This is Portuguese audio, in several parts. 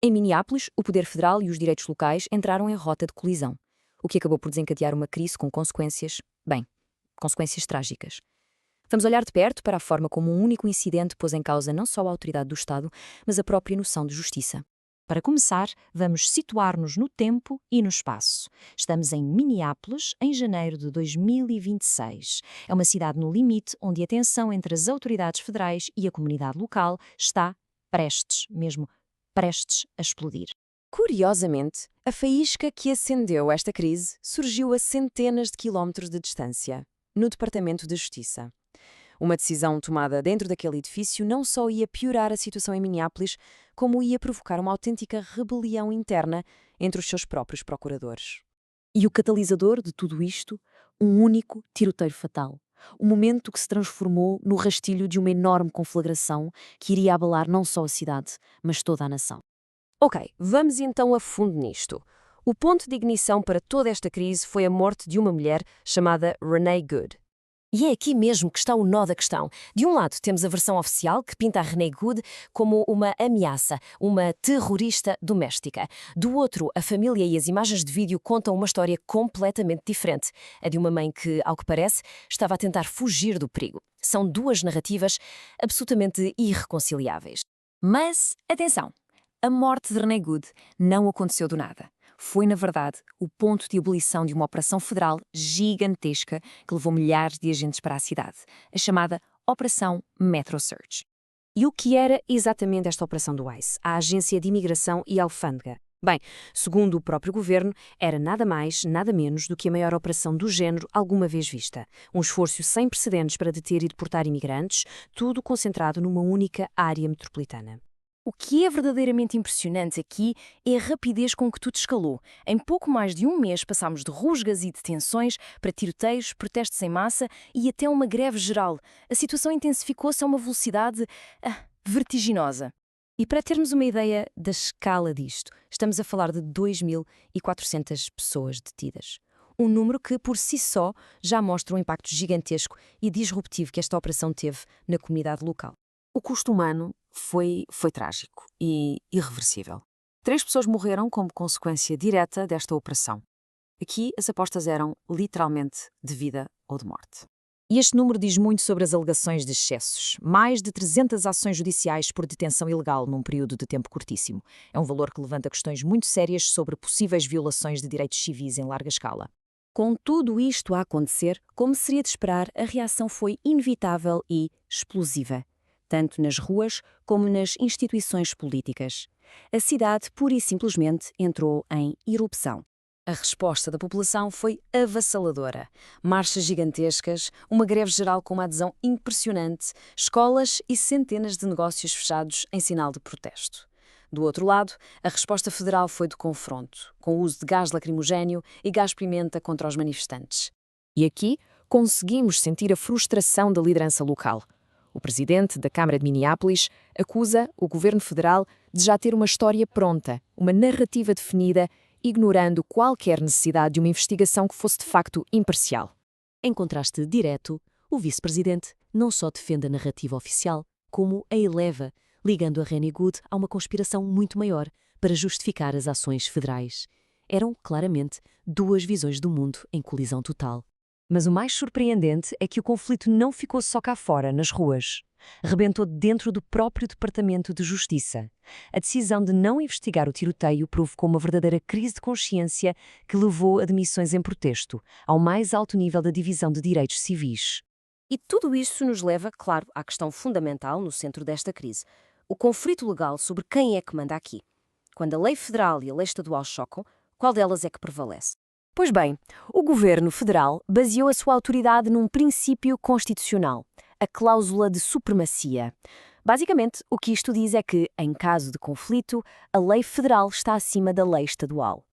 Em Minneapolis, o poder federal e os direitos locais entraram em rota de colisão, o que acabou por desencadear uma crise com consequências trágicas. Vamos olhar de perto para a forma como um único incidente pôs em causa não só a autoridade do Estado, mas a própria noção de justiça. Para começar, vamos situar-nos no tempo e no espaço. Estamos em Minneapolis, em janeiro de 2026. É uma cidade no limite onde a tensão entre as autoridades federais e a comunidade local está prestes a explodir. Curiosamente, a faísca que acendeu esta crise surgiu a centenas de quilómetros de distância, no Departamento de Justiça. Uma decisão tomada dentro daquele edifício não só ia piorar a situação em Minneapolis, como ia provocar uma autêntica rebelião interna entre os seus próprios procuradores. E o catalisador de tudo isto, um único tiroteio fatal. Um momento que se transformou no rastilho de uma enorme conflagração que iria abalar não só a cidade, mas toda a nação. Ok, vamos então a fundo nisto. O ponto de ignição para toda esta crise foi a morte de uma mulher chamada Renee Good. E é aqui mesmo que está o nó da questão. De um lado, temos a versão oficial que pinta a Renee Good como uma ameaça, uma terrorista doméstica. Do outro, a família e as imagens de vídeo contam uma história completamente diferente. A de uma mãe que, ao que parece, estava a tentar fugir do perigo. São duas narrativas absolutamente irreconciliáveis. Mas, atenção, a morte de Renee Good não aconteceu do nada. Foi, na verdade, o ponto de ebulição de uma operação federal gigantesca que levou milhares de agentes para a cidade, a chamada Operação Metro Search. E o que era exatamente esta operação do ICE, a Agência de Imigração e Alfândega? Bem, segundo o próprio governo, era nada mais, nada menos do que a maior operação do género alguma vez vista. Um esforço sem precedentes para deter e deportar imigrantes, tudo concentrado numa única área metropolitana. O que é verdadeiramente impressionante aqui é a rapidez com que tudo escalou. Em pouco mais de um mês passámos de rusgas e detenções para tiroteios, protestos em massa e até uma greve geral. A situação intensificou-se a uma velocidade vertiginosa. E para termos uma ideia da escala disto, estamos a falar de 2.400 pessoas detidas. Um número que, por si só, já mostra um impacto gigantesco e disruptivo que esta operação teve na comunidade local. O custo humano foi trágico e irreversível. 3 pessoas morreram como consequência direta desta operação. Aqui as apostas eram literalmente de vida ou de morte. E este número diz muito sobre as alegações de excessos. Mais de 300 ações judiciais por detenção ilegal num período de tempo curtíssimo. É um valor que levanta questões muito sérias sobre possíveis violações de direitos civis em larga escala. Com tudo isto a acontecer, como seria de esperar, a reação foi inevitável e explosiva, tanto nas ruas como nas instituições políticas. A cidade, pura e simplesmente, entrou em erupção. A resposta da população foi avassaladora. Marchas gigantescas, uma greve geral com uma adesão impressionante, escolas e centenas de negócios fechados em sinal de protesto. Do outro lado, a resposta federal foi de confronto, com o uso de gás lacrimogéneo e gás-pimenta contra os manifestantes. E aqui conseguimos sentir a frustração da liderança local. O presidente da Câmara de Minneapolis acusa o governo federal de já ter uma história pronta, uma narrativa definida, ignorando qualquer necessidade de uma investigação que fosse de facto imparcial. Em contraste direto, o vice-presidente não só defende a narrativa oficial, como a eleva, ligando a Renee Good a uma conspiração muito maior para justificar as ações federais. Eram, claramente, duas visões do mundo em colisão total. Mas o mais surpreendente é que o conflito não ficou só cá fora, nas ruas. Rebentou dentro do próprio Departamento de Justiça. A decisão de não investigar o tiroteio provocou uma verdadeira crise de consciência que levou a demissões em protesto, ao mais alto nível da divisão de direitos civis. E tudo isso nos leva, claro, à questão fundamental no centro desta crise. O conflito legal sobre quem é que manda aqui. Quando a lei federal e a lei estadual chocam, qual delas é que prevalece? Pois bem, o governo federal baseou a sua autoridade num princípio constitucional, a cláusula de supremacia. Basicamente, o que isto diz é que, em caso de conflito, a lei federal está acima da lei estadual.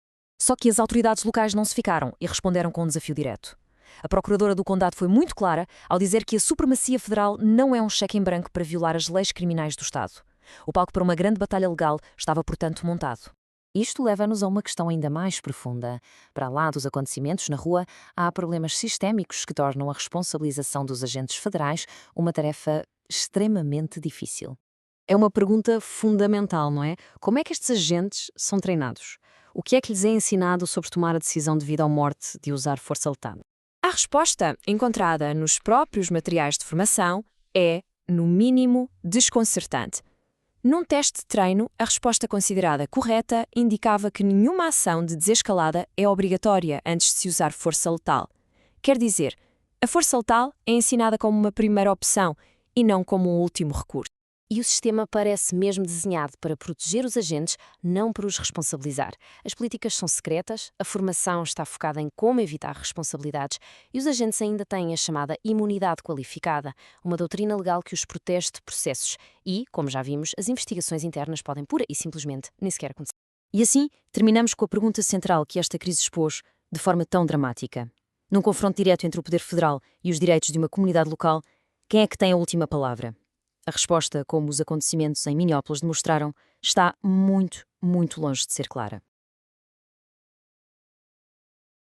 Só que as autoridades locais não se ficaram e responderam com um desafio direto. A procuradora do condado foi muito clara ao dizer que a supremacia federal não é um cheque em branco para violar as leis criminais do Estado. O palco para uma grande batalha legal estava, portanto, montado. Isto leva-nos a uma questão ainda mais profunda. Para lá dos acontecimentos na rua, há problemas sistémicos que tornam a responsabilização dos agentes federais uma tarefa extremamente difícil. É uma pergunta fundamental, não é? Como é que estes agentes são treinados? O que é que lhes é ensinado sobre tomar a decisão de vida ou morte de usar força letal? A resposta, encontrada nos próprios materiais de formação, é, no mínimo, desconcertante. Num teste de treino, a resposta considerada correta indicava que nenhuma ação de desescalada é obrigatória antes de se usar força letal. Quer dizer, a força letal é ensinada como uma primeira opção e não como um último recurso. E o sistema parece mesmo desenhado para proteger os agentes, não para os responsabilizar. As políticas são secretas, a formação está focada em como evitar responsabilidades e os agentes ainda têm a chamada imunidade qualificada, uma doutrina legal que os protege de processos. E, como já vimos, as investigações internas podem pura e simplesmente nem sequer acontecer. E assim, terminamos com a pergunta central que esta crise expôs de forma tão dramática. Num confronto direto entre o poder federal e os direitos de uma comunidade local, quem é que tem a última palavra? A resposta, como os acontecimentos em Minneapolis demonstraram, está muito, muito longe de ser clara.